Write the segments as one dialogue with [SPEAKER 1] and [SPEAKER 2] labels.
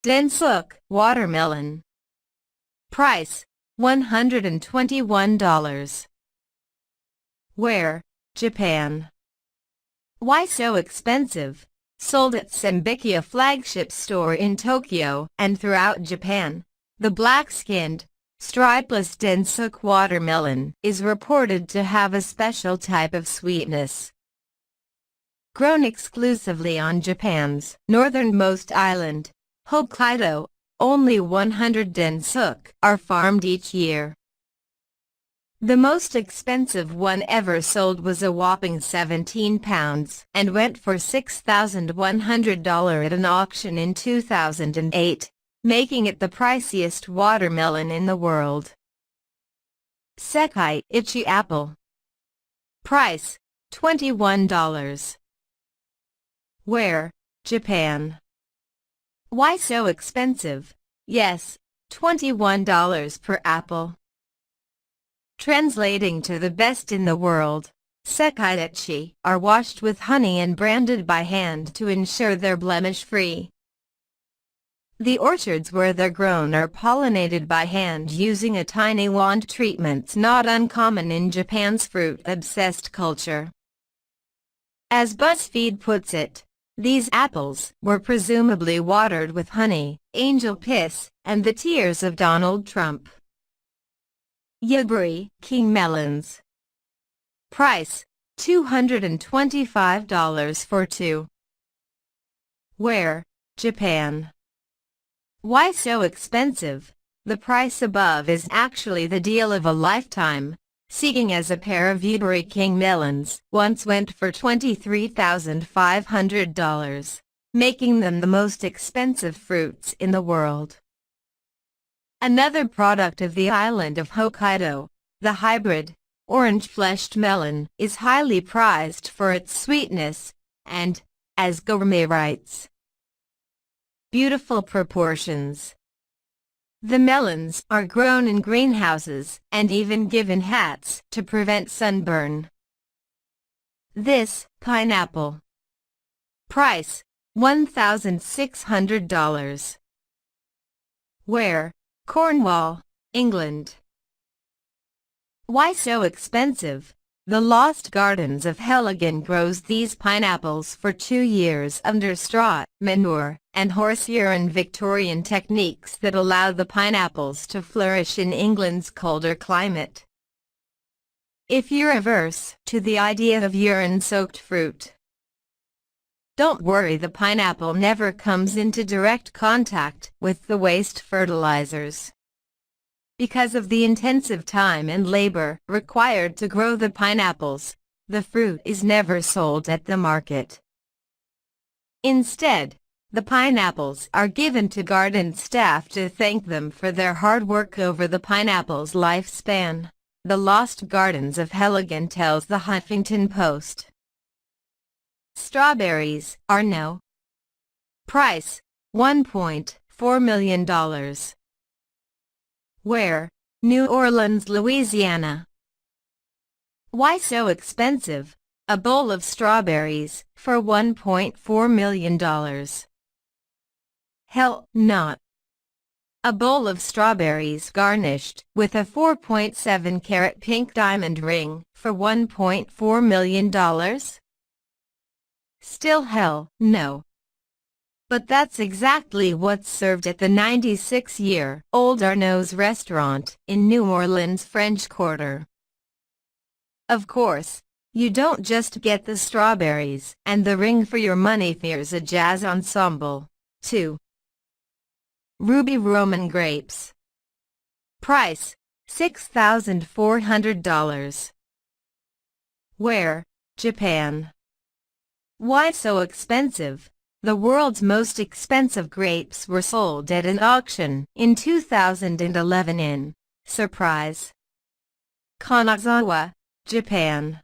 [SPEAKER 1] Densuk watermelon. Price $121. Where? Japan. Why so expensive? Sold at Senbiki, a flagship store in Tokyo and throughout Japan, the black-skinned, stripeless Densuk watermelon is reported to have a special type of sweetness. Grown exclusively on Japan's northernmost island, Hokkaido, only 100 Densuk are farmed each year. The most expensive one ever sold was a whopping 17 pounds and went for $6,100 at an auction in 2008, making it the priciest watermelon in the world. Sekai Ichi apple. Price $21. Where? Japan. Why so expensive? Yes, $21 per apple. Translating to the best in the world, sekaiichi are washed with honey and branded by hand to ensure they're blemish-free. The orchards where they're grown are pollinated by hand using a tiny wand treatment not uncommon in Japan's fruit-obsessed culture. As BuzzFeed puts it, these apples were presumably watered with honey, angel piss, and the tears of Donald Trump. Yaburi King melons. Price $225 for 2. Where? Japan. Why so expensive? The price above is actually the deal of a lifetime, seeing as a pair of Yaburi King melons once went for $23,500, making them the most expensive fruits in the world. Another product of the island of Hokkaido, the hybrid, orange-fleshed melon, is highly prized for its sweetness and, as gourmet writes, beautiful proportions. The melons are grown in greenhouses and even given hats to prevent sunburn. This pineapple. Price $1,600. Where? Cornwall, England. Why so expensive? The Lost Gardens of Helligan grows these pineapples for 2 years under straw, manure, and horse urine Victorian techniques that allow the pineapples to flourish in England's colder climate. If you're averse to the idea of urine-soaked fruit, don't worry, the pineapple never comes into direct contact with the waste fertilizers. Because of the intensive time and labor required to grow the pineapples, the fruit is never sold at the market. Instead, the pineapples are given to garden staff to thank them for their hard work over the pineapple's lifespan, the Lost Gardens of Helligan tells the Huffington Post. Strawberries are no. Price $1.4 million. Where? New Orleans, Louisiana. Why so expensive? A bowl of strawberries for $1.4 million. Hell, not. A bowl of strawberries garnished with a 4.7-carat pink diamond ring for $1.4 million? Still hell, no. But that's exactly what's served at the 96-year-old Arnaud's restaurant in New Orleans' French Quarter. Of course, you don't just get the strawberries and the ring for your money. There's a jazz ensemble, too. Ruby Roman grapes. Price $6,400. Where? Japan. Why so expensive? The world's most expensive grapes were sold at an auction in 2011 in, surprise, Kanazawa, Japan.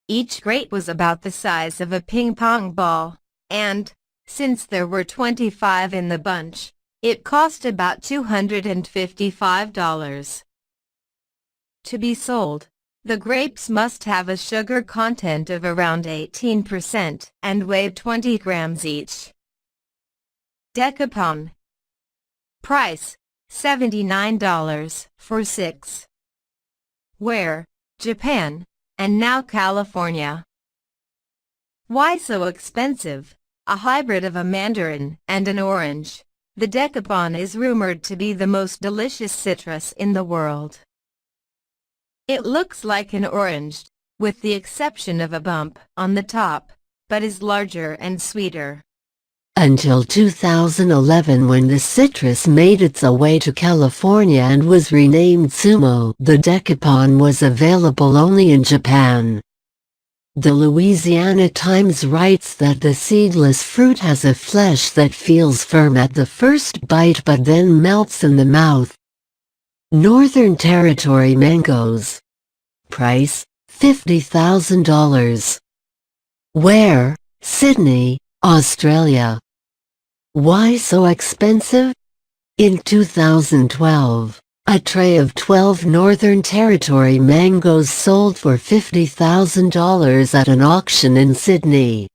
[SPEAKER 1] Each grape was about the size of a ping-pong ball, and, since there were 25 in the bunch, it cost about $255. To be sold, the grapes must have a sugar content of around 18% and weigh 20 grams each. Decapon. Price, $79 for 6. Where? Japan, and now California. Why so expensive? A hybrid of a mandarin and an orange, the Decapon is rumored to be the most delicious citrus in the world. It looks like an orange, with the exception of a bump on the top, but is larger and sweeter.
[SPEAKER 2] Until 2011, when the citrus made its way to California and was renamed Tsumo, the Decapon was available only in Japan. The Louisiana Times writes that the seedless fruit has a flesh that feels firm at the first bite but then melts in the mouth. Northern Territory mangoes. Price, $50,000. Where? Sydney, Australia. Why so expensive? In 2012, a tray of 12 Northern Territory mangoes sold for $50,000 at an auction in Sydney.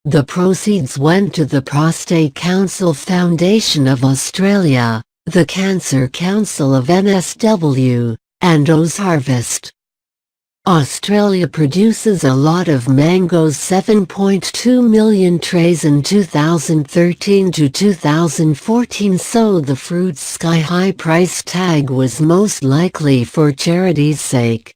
[SPEAKER 2] The proceeds went to the Prostate Council Foundation of Australia, the Cancer Council of NSW, and OzHarvest. Australia produces a lot of mangoes, 7.2 million trays in 2013 to 2014, so the fruit's sky-high price tag was most likely for charity's sake.